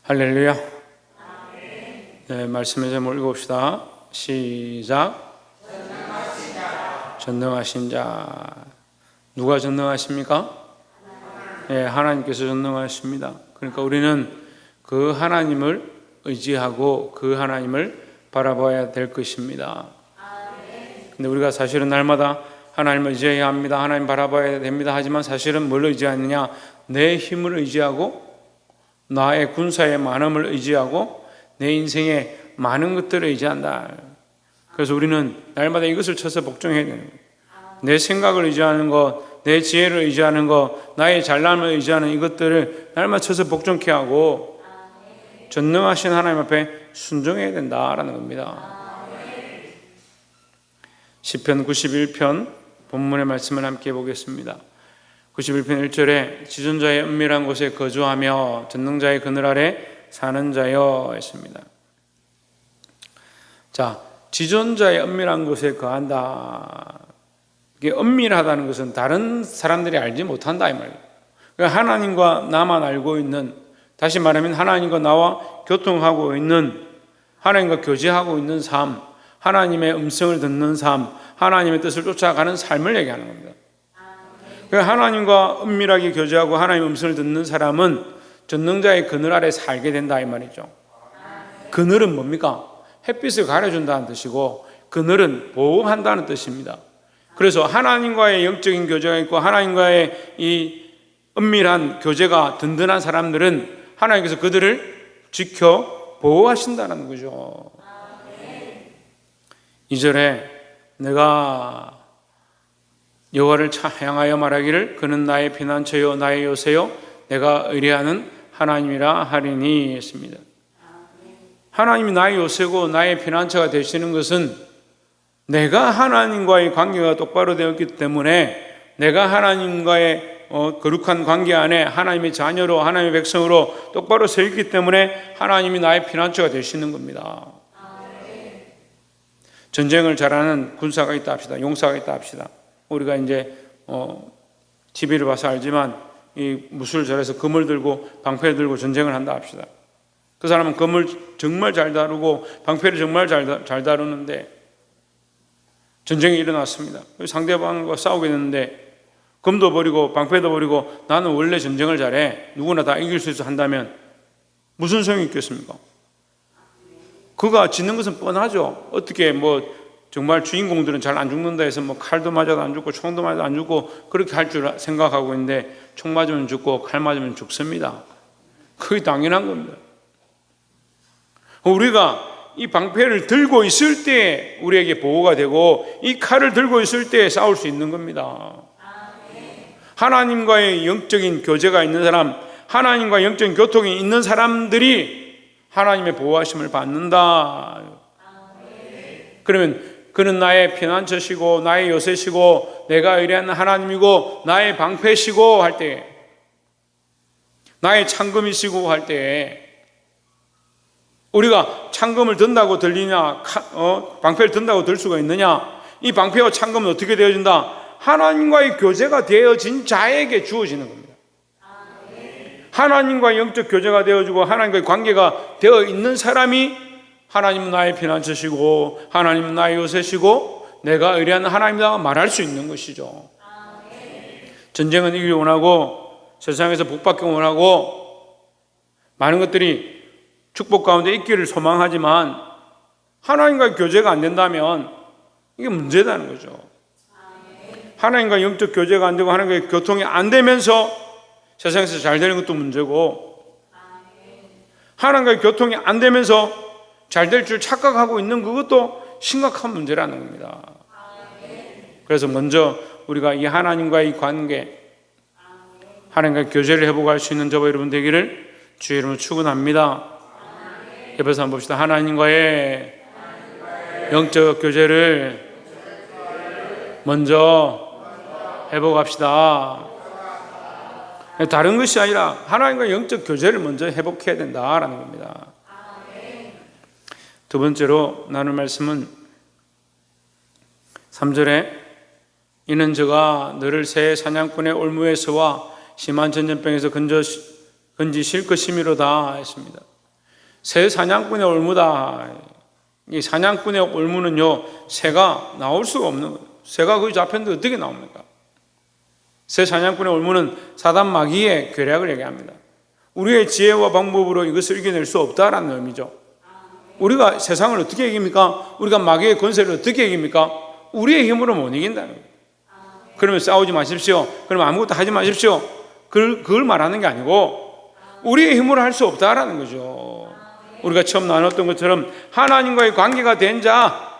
할렐루야. 네, 말씀을 좀 읽어봅시다. 시작. 전능하신 자. 누가 전능하십니까? 네, 하나님께서 전능하십니다. 그러니까 우리는 그 하나님을 의지하고 그 하나님을 바라봐야 될 것입니다. 근데 우리가 사실은 날마다 하나님을 의지해야 합니다. 하나님 바라봐야 됩니다. 하지만 사실은 뭘 의지하느냐? 내 힘을 의지하고 나의 군사의 많음을 의지하고 내 인생의 많은 것들을 의지한다. 그래서 우리는 날마다 이것을 쳐서 복종해야 되는 거예요. 내 생각을 의지하는 것, 내 지혜를 의지하는 것, 나의 잘남을 의지하는 이것들을 날마다 쳐서 복종케 하고 전능하신 하나님 앞에 순종해야 된다라는 겁니다. 시편 91편 본문의 말씀을 함께 보겠습니다. 91편 1절에 지존자의 은밀한 곳에 거주하며 전능자의 그늘 아래 사는 자여 했습니다. 자, 지존자의 은밀한 곳에 거한다. 이게 은밀하다는 것은 다른 사람들이 알지 못한다 이 말이에요. 그러니까 하나님과 나만 알고 있는, 다시 말하면 하나님과 나와 교통하고 있는, 하나님과 교제하고 있는 삶, 하나님의 음성을 듣는 삶, 하나님의 뜻을 쫓아가는 삶을 얘기하는 겁니다. 하나님과 은밀하게 교제하고 하나님의 음성을 듣는 사람은 전능자의 그늘 아래 살게 된다 이 말이죠. 그늘은 뭡니까? 햇빛을 가려준다는 뜻이고 그늘은 보호한다는 뜻입니다. 그래서 하나님과의 영적인 교제가 있고 하나님과의 이 은밀한 교제가 든든한 사람들은 하나님께서 그들을 지켜 보호하신다는 거죠. 2절에 내가 여호와를 향하여 말하기를 그는 나의 피난처요 나의 요새요 내가 의뢰하는 하나님이라 하리니 했습니다. 하나님이 나의 요새고 나의 피난처가 되시는 것은 내가 하나님과의 관계가 똑바로 되었기 때문에 내가 하나님과의 거룩한 관계 안에 하나님의 자녀로 하나님의 백성으로 똑바로 서 있기 때문에 하나님이 나의 피난처가 되시는 겁니다. 전쟁을 잘하는 군사가 있다 합시다. 용사가 있다 합시다. 우리가 이제 TV를 봐서 알지만 이 무술 잘해서 금을 들고 방패를 들고 전쟁을 한다 합시다. 그 사람은 금을 정말 잘 다루고 방패를 정말 잘 다루는데 전쟁이 일어났습니다. 상대방과 싸우게 됐는데 금도 버리고 방패도 버리고 나는 원래 전쟁을 잘해 누구나 다 이길 수 있어 한다면 무슨 소용이 있겠습니까? 그가 짓는 것은 뻔하죠. 어떻게 정말 주인공들은 잘 안 죽는다 해서 칼도 맞아도 안 죽고 총도 맞아도 안 죽고 그렇게 할 줄 생각하고 있는데 총 맞으면 죽고 칼 맞으면 죽습니다. 그게 당연한 겁니다. 우리가 이 방패를 들고 있을 때 우리에게 보호가 되고 이 칼을 들고 있을 때 싸울 수 있는 겁니다. 하나님과의 영적인 교제가 있는 사람, 하나님과 영적인 교통이 있는 사람들이 하나님의 보호하심을 받는다. 그러면 그는 나의 피난처시고 나의 요새시고 내가 의뢰하는 하나님이고 나의 방패시고 할 때, 나의 창금이시고 할 때, 우리가 창금을 든다고 들리냐, 방패를 든다고 들 수가 있느냐? 이 방패와 창금은 어떻게 되어진다? 하나님과의 교제가 되어진 자에게 주어지는 겁니다. 하나님과 영적 교제가 되어지고 하나님과의 관계가 되어 있는 사람이 하나님은 나의 피난처시고 하나님은 나의 요새시고 내가 의뢰하는 하나님이라고 말할 수 있는 것이죠. 전쟁은 이기를 원하고 세상에서 복받기 원하고 많은 것들이 축복 가운데 있기를 소망하지만 하나님과의 교제가 안 된다면 이게 문제다는 거죠. 하나님과 영적 교제가 안 되고 하나님과의 교통이 안 되면서 세상에서 잘 되는 것도 문제고 하나님과의 교통이 안 되면서 잘 될 줄 착각하고 있는 그것도 심각한 문제라는 겁니다. 그래서 먼저 우리가 이 하나님과의 관계, 하나님과의 교제를 회복할 수 있는 저와 여러분 되기를 주의 이름으로 축원합니다. 옆에서 한번 봅시다. 하나님과의 영적 교제를 먼저 회복합시다. 다른 것이 아니라 하나님과 영적 교제를 먼저 회복해야 된다라는 겁니다. 두 번째로 나눌 말씀은 3절에 이는 저가 너를 새 사냥꾼의 올무에서와 심한 전염병에서 건지실 것이미로다 했습니다. 새 사냥꾼의 올무다. 이 사냥꾼의 올무는요, 새가 나올 수가 없는 거예요. 새가 거기 잡혔는데 어떻게 나옵니까? 새 사냥꾼의 올무는 사단 마귀의 괴략을 얘기합니다. 우리의 지혜와 방법으로 이것을 이겨낼 수 없다라는 의미죠. 우리가 세상을 어떻게 이깁니까? 우리가 마귀의 권세를 어떻게 이깁니까? 우리의 힘으로 못 이긴다는 거예요. 그러면 싸우지 마십시오. 그러면 아무것도 하지 마십시오. 그걸 말하는 게 아니고 우리의 힘으로 할 수 없다라는 거죠. 우리가 처음 나눴던 것처럼 하나님과의 관계가 된 자,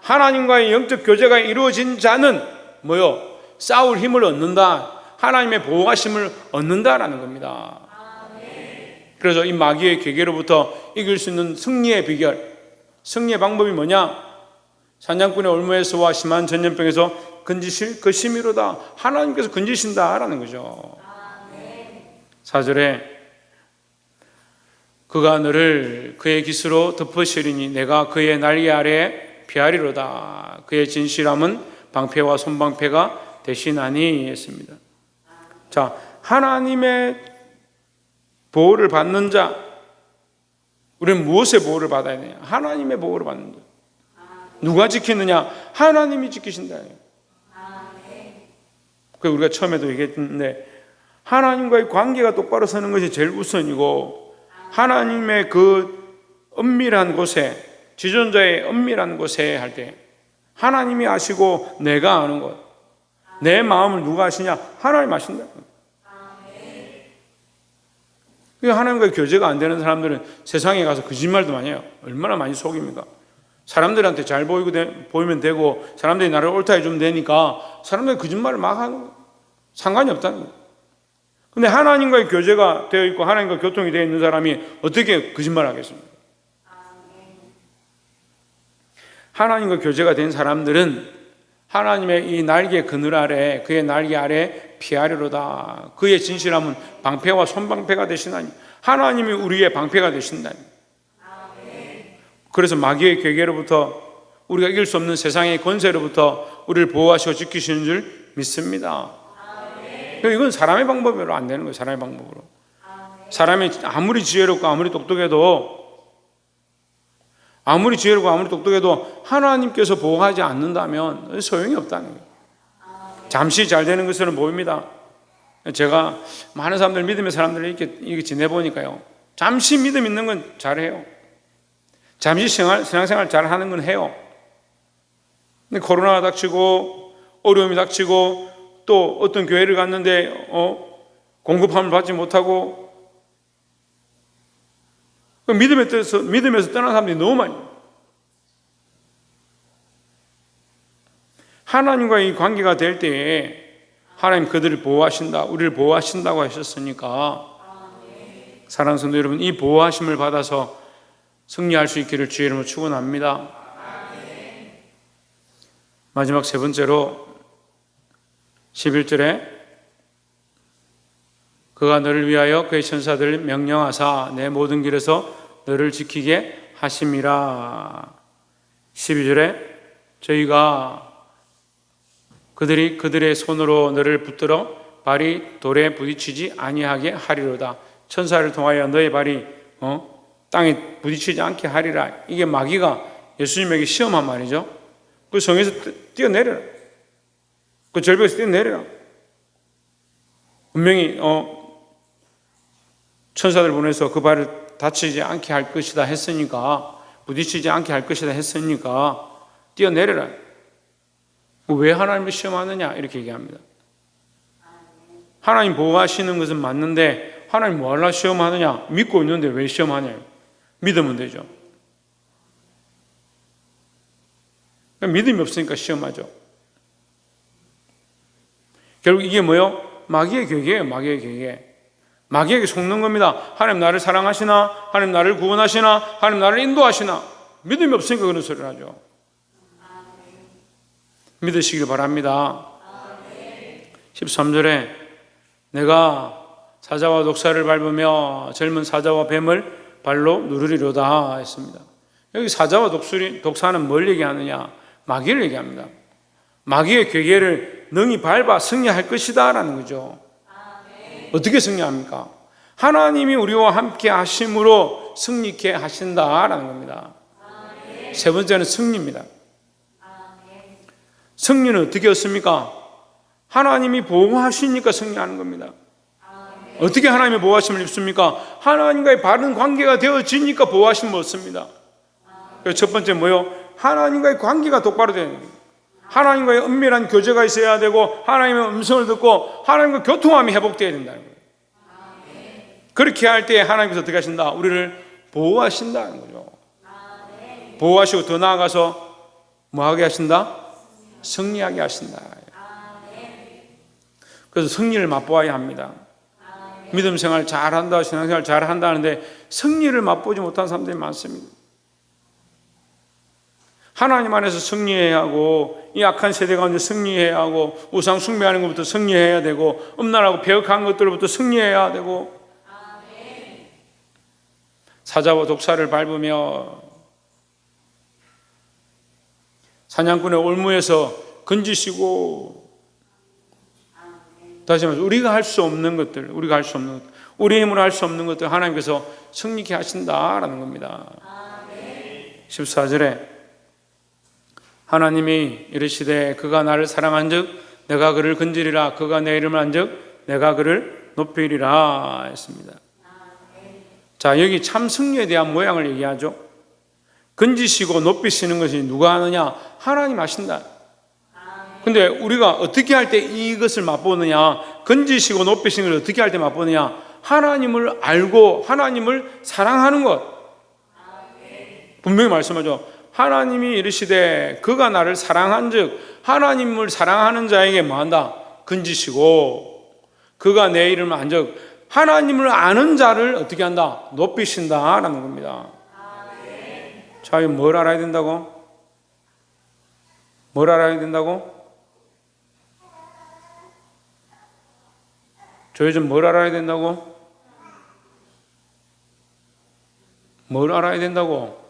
하나님과의 영적 교제가 이루어진 자는 뭐요? 싸울 힘을 얻는다. 하나님의 보호하심을 얻는다라는 겁니다. 그래서 이 마귀의 괴계로부터 이길 수 있는 승리의 비결, 승리의 방법이 뭐냐? 사냥꾼의 올무에서와 심한 전염병에서 건지실 것이미로다. 하나님께서 건지신다라는 거죠. 4절에 그가 너를 그의 깃으로 덮으시리니 내가 그의 날개 아래에 피하리로다. 그의 진실함은 방패와 손방패가 대신하니 했습니다. 자, 하나님의 보호를 받는 자, 우리는 무엇의 보호를 받아야 되냐? 하나님의 보호를 받는 자. 누가 지키느냐? 하나님이 지키신다. 그 우리가 처음에도 얘기했는데 하나님과의 관계가 똑바로 서는 것이 제일 우선이고, 하나님의 그 은밀한 곳에, 지존자의 은밀한 곳에 할 때 하나님이 아시고 내가 아는 것, 내 마음을 누가 아시냐? 하나님 아신다. 하나님과 교제가 안 되는 사람들은 세상에 가서 거짓말도 많이 해요. 얼마나 많이 속입니까? 사람들한테 잘 보이면 되고 사람들이 나를 옳다 해주면 되니까 사람들이 거짓말을 막 하는 거예요. 상관이 없다는 거예요. 근데 하나님과의 교제가 되어 있고 하나님과 교통이 되어 있는 사람이 어떻게 거짓말을 하겠습니까? 하나님과 교제가 된 사람들은 하나님의 이 날개 그늘 아래, 그의 날개 아래 피하리로다. 그의 진실함은 방패와 손방패가 되시나니 하나님이 우리의 방패가 되신다니. 그래서 마귀의 괴계로부터, 우리가 이길 수 없는 세상의 권세로부터 우리를 보호하시고 지키시는 줄 믿습니다. 이건 사람의 방법으로 안 되는 거예요. 사람의 방법으로. 사람이 아무리 지혜롭고 아무리 똑똑해도 하나님께서 보호하지 않는다면 소용이 없다는 거예요. 잠시 잘 되는 것으로는 보입니다. 제가 많은 사람들, 믿음의 사람들을 이렇게 지내보니까요, 잠시 믿음 있는 건 잘해요. 잠시 신앙생활 잘하는 건 해요. 근데 코로나가 닥치고 어려움이 닥치고 또 어떤 교회를 갔는데 공급함을 받지 못하고 믿음에서 떠난 사람들이 너무 많이. 하나님과 이 관계가 될 때에 하나님 그들을 보호하신다, 우리를 보호하신다고 하셨으니까 사랑하는 성도 여러분, 이 보호하심을 받아서 승리할 수 있기를 주의 이름으로 축원합니다. 마지막 세 번째로 11절에 그가 너를 위하여 그의 천사들을 명령하사 내 모든 길에서 너를 지키게 하심이라. 12절에 저희가 그들이 그들의 손으로 너를 붙들어 발이 돌에 부딪히지 아니하게 하리로다. 천사를 통하여 너의 발이 땅에 부딪히지 않게 하리라. 이게 마귀가 예수님에게 시험한 말이죠. 그 성에서 뛰어내려라. 그 절벽에서 뛰어내려라. 분명히 천사들 보내서 그 발을 다치지 않게 할 것이다 했으니까, 부딪히지 않게 할 것이다 했으니까 뛰어내려라. 왜 하나님을 시험하느냐 이렇게 얘기합니다. 하나님 보호하시는 것은 맞는데 하나님 뭐하러 시험하느냐? 믿고 있는데 왜 시험하냐? 믿으면 되죠. 믿음이 없으니까 시험하죠. 결국 이게 뭐요? 마귀의 괴계예요. 마귀의 괴계. 마귀에게 속는 겁니다. 하나님 나를 사랑하시나? 하나님 나를 구원하시나? 하나님 나를 인도하시나? 믿음이 없으니까 그런 소리를 하죠. 믿으시길 바랍니다. 13절에 내가 사자와 독사를 밟으며 젊은 사자와 뱀을 발로 누르리로다 했습니다. 여기 사자와 독사는 뭘 얘기하느냐? 마귀를 얘기합니다. 마귀의 괴계를 능히 밟아 승리할 것이다 라는 거죠. 어떻게 승리합니까? 하나님이 우리와 함께 하심으로 승리케 하신다라는 겁니다. 세 번째는 승리입니다. 승리는 어떻게 얻습니까? 하나님이 보호하시니까 승리하는 겁니다. 어떻게 하나님의 보호하심을 입습니까? 하나님과의 바른 관계가 되어지니까 보호하심을 얻습니다. 그래서 첫 번째 뭐요? 하나님과의 관계가 똑바로 되는 겁니다. 하나님과의 은밀한 교제가 있어야 되고 하나님의 음성을 듣고 하나님과 교통함이 회복되어야 된다는 거예요. 그렇게 할 때 하나님께서 어떻게 하신다? 우리를 보호하신다는 거죠. 보호하시고 더 나아가서 뭐하게 하신다? 승리하게 하신다. 그래서 승리를 맛보아야 합니다. 믿음 생활 잘한다, 신앙생활 잘한다 하는데 승리를 맛보지 못한 사람들이 많습니다. 하나님 안에서 승리해야 하고 이 악한 세대 가운데 승리해야 하고 우상 숭배하는 것부터 승리해야 되고 음란하고 배역한 것들부터 승리해야 되고 사자와 독사를 밟으며 사냥꾼의 올무에서 건지시고 다시 말해서 우리가 할 수 없는 것들, 우리 힘으로 할 수 없는 것들 하나님께서 승리케 하신다라는 겁니다. 14절에 하나님이 이르시되 그가 나를 사랑한즉 내가 그를 건지리라 그가 내 이름을 안즉 내가 그를 높이리라 했습니다. 자, 여기 참 승리에 대한 모양을 얘기하죠. 건지시고 높이시는 것이 누가 하느냐? 하나님 하신다. 근데 우리가 어떻게 할 때 이것을 맛보느냐? 건지시고 높이시는 걸 어떻게 할 때 맛보느냐? 하나님을 알고 하나님을 사랑하는 것. 분명히 말씀하죠. 하나님이 이르시되 그가 나를 사랑한즉 하나님을 사랑하는 자에게 뭐한다? 건지시고 그가 내 이름을 안즉 하나님을 아는 자를 어떻게 한다? 높이신다라는 겁니다. 자, 뭘 알아야 된다고? 뭘 알아야 된다고? 저 요즘 뭘 알아야 된다고? 뭘 알아야 된다고?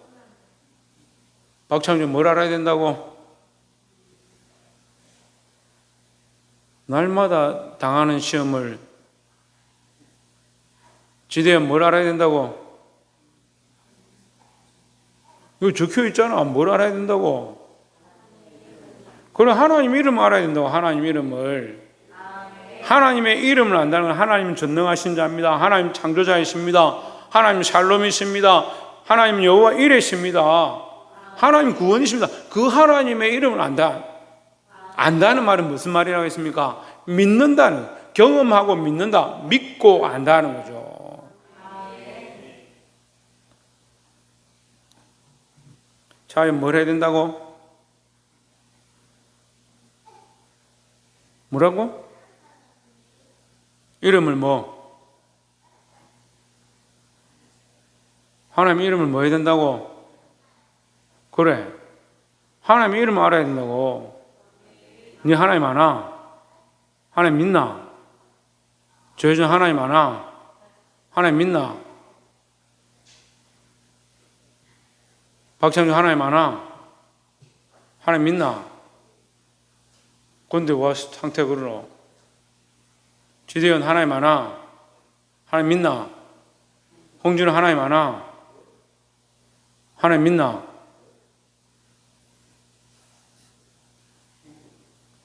박창준 뭘 알아야 된다고? 날마다 당하는 시험을 지대한 뭘 알아야 된다고? 이거 적혀 있잖아. 뭘 알아야 된다고? 그래, 하나님 이름 알아야 된다고. 하나님 이름을. 하나님의 이름을 안다는 건 하나님 전능하신 자입니다. 하나님 창조자이십니다. 하나님 샬롬이십니다. 하나님 여호와 이레십니다. 하나님 구원이십니다. 그 하나님의 이름을 안다. 안다는 말은 무슨 말이라고 했습니까? 믿는다는, 경험하고 믿는다, 믿고 안다는 거죠. 자, 뭘 해야 된다고? 뭐라고? 이름을 뭐? 하나님 이름을 뭐 해야 된다고? 그래, 하나님 이름을 알아야 된다고. 네 하나님 아나? 하나님 믿나? 저 여전 하나님 아나? 하나님 믿나? 박창준 하나님 아나? 하나님 믿나? 근데 와 상태 그러노? 지대현 하나님 아나? 하나님 믿나? 홍준은 하나님 아나? 하나님 믿나?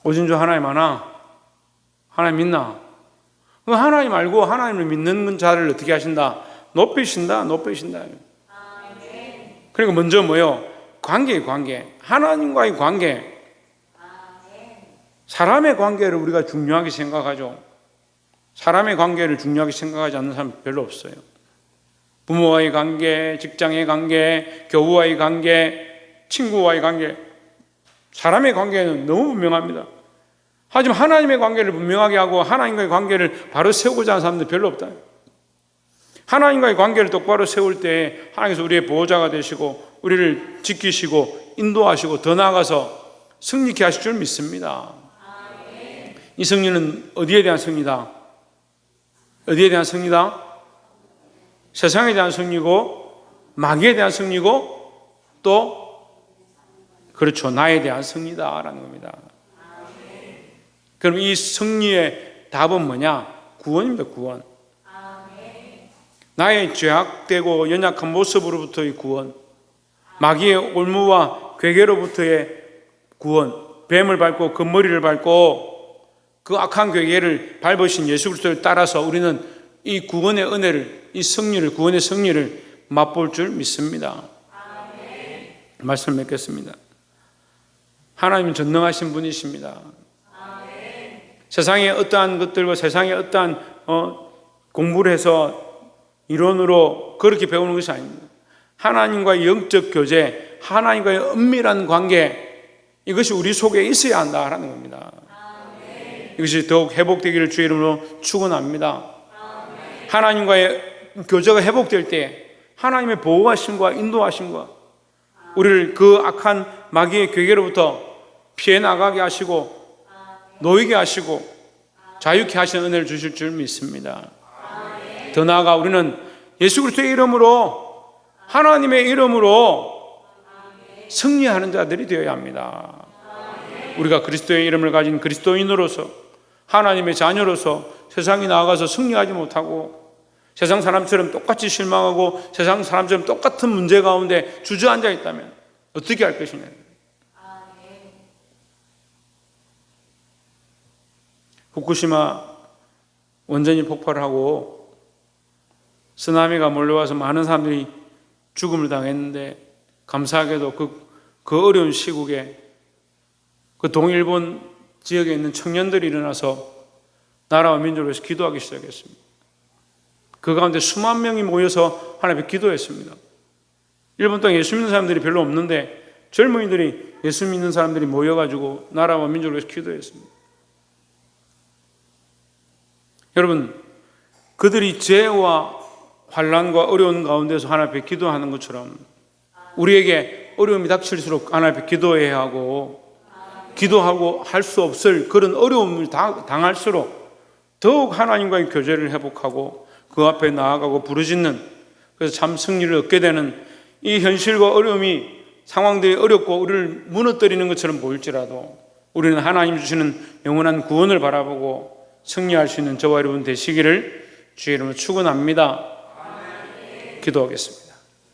오진주 하나님 아나? 하나님 믿나? 하나님 알고 하나님을 믿는 자를 어떻게 하신다? 높이신다. 그리고 먼저 뭐요? 관계의 관계. 하나님과의 관계. 사람의 관계를 우리가 중요하게 생각하죠. 사람의 관계를 중요하게 생각하지 않는 사람 별로 없어요. 부모와의 관계, 직장의 관계, 교우와의 관계, 친구와의 관계. 사람의 관계는 너무 분명합니다. 하지만 하나님의 관계를 분명하게 하고 하나님과의 관계를 바로 세우고자 하는 사람들 별로 없다. 하나님과의 관계를 똑바로 세울 때 하나님께서 우리의 보호자가 되시고 우리를 지키시고 인도하시고 더 나아가서 승리케 하실 줄 믿습니다. 이 승리는 어디에 대한 승리다? 어디에 대한 승리다? 세상에 대한 승리고 마귀에 대한 승리고 또 그렇죠, 나에 대한 승리다라는 겁니다. 그럼 이 승리의 답은 뭐냐? 구원입니다. 구원. 나의 죄악되고 연약한 모습으로부터의 구원, 마귀의 올무와 괴계로부터의 구원, 뱀을 밟고 그 머리를 밟고 그 악한 괴계를 밟으신 예수 그리스도를 따라서 우리는 이 구원의 은혜를, 이 승리를, 구원의 승리를 맛볼 줄 믿습니다. 말씀 맺겠습니다. 하나님은 전능하신 분이십니다. 세상의 어떠한 것들과 세상의 어떠한 공부를 해서 이론으로 그렇게 배우는 것이 아닙니다. 하나님과의 영적 교제, 하나님과의 은밀한 관계, 이것이 우리 속에 있어야 한다라는 겁니다. 이것이 더욱 회복되기를 주의 이름으로 축원합니다. 하나님과의 교제가 회복될 때 하나님의 보호하심과 인도하심과 우리를 그 악한 마귀의 괴계로부터 피해 나가게 하시고 놓이게 하시고 자유케 하시는 은혜를 주실 줄 믿습니다. 더 나아가 우리는 예수 그리스도의 이름으로, 하나님의 이름으로 승리하는 자들이 되어야 합니다. 우리가 그리스도의 이름을 가진 그리스도인으로서, 하나님의 자녀로서 세상에 나아가서 승리하지 못하고 세상 사람처럼 똑같이 실망하고 세상 사람처럼 똑같은 문제 가운데 주저앉아 있다면 어떻게 할 것이냐. 후쿠시마 원전이 폭발하고 쓰나미가 몰려와서 많은 사람들이 죽음을 당했는데 감사하게도 그 어려운 시국에 그 동일본 지역에 있는 청년들이 일어나서 나라와 민족을 위해서 기도하기 시작했습니다. 그 가운데 수만 명이 모여서 하나님 앞에 기도했습니다. 일본 땅에 예수 믿는 사람들이 별로 없는데 젊은이들이 예수 믿는 사람들이 모여가지고 나라와 민족을 위해서 기도했습니다. 여러분, 그들이 죄와 환난과 어려운 가운데서 하나님 앞에 기도하는 것처럼 우리에게 어려움이 닥칠수록 하나님 앞에 기도해야 하고 기도하고 할 수 없을 그런 어려움을 당할수록 더욱 하나님과의 교제를 회복하고 그 앞에 나아가고 부르짖는, 그래서 참 승리를 얻게 되는 이 현실과 어려움이, 상황들이 어렵고 우리를 무너뜨리는 것처럼 보일지라도 우리는 하나님 주시는 영원한 구원을 바라보고 승리할 수 있는 저와 여러분 되시기를 주의 이름으로 축원합니다. 기도하겠습니다.